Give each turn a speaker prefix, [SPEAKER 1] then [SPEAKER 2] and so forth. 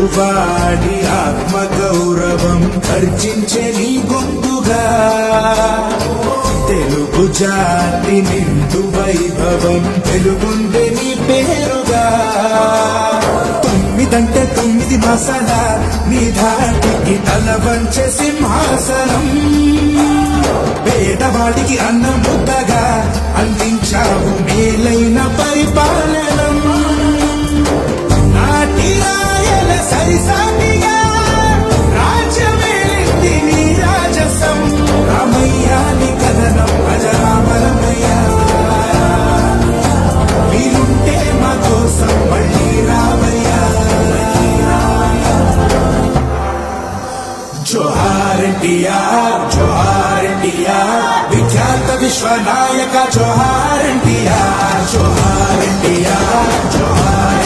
[SPEAKER 1] తెలుగువాడి ఆత్మ గౌరవం గర్జించే నీ గొంతుగా తెలుగు జాతి నిండు వైభవం తెలుగుండే నీ పేరుగా తొమ్మిదంటే 9 మాసాల నీ ధాటికి తల వంచే సింహాసనం పేదవాడికి అన్న ముద్దగా అందించావు మేలైన పరిపాలనం నాటి రాయల సరిసాటిగా రాజ్యమేలింది నీ రాజసం రామయ్యాని కథనం అజరామరమయ్య వీరుంటే మా కోసం మళ్ళీ రావయ్యా జోహార్ ఎన్టీఆర్ జోహార్ ఎన్టీఆర్ విఖ్యాత విశ్వనాయక జోహార్ ఎన్టీఆర్ జోహార్ ఎన్టీఆర్ జోహార్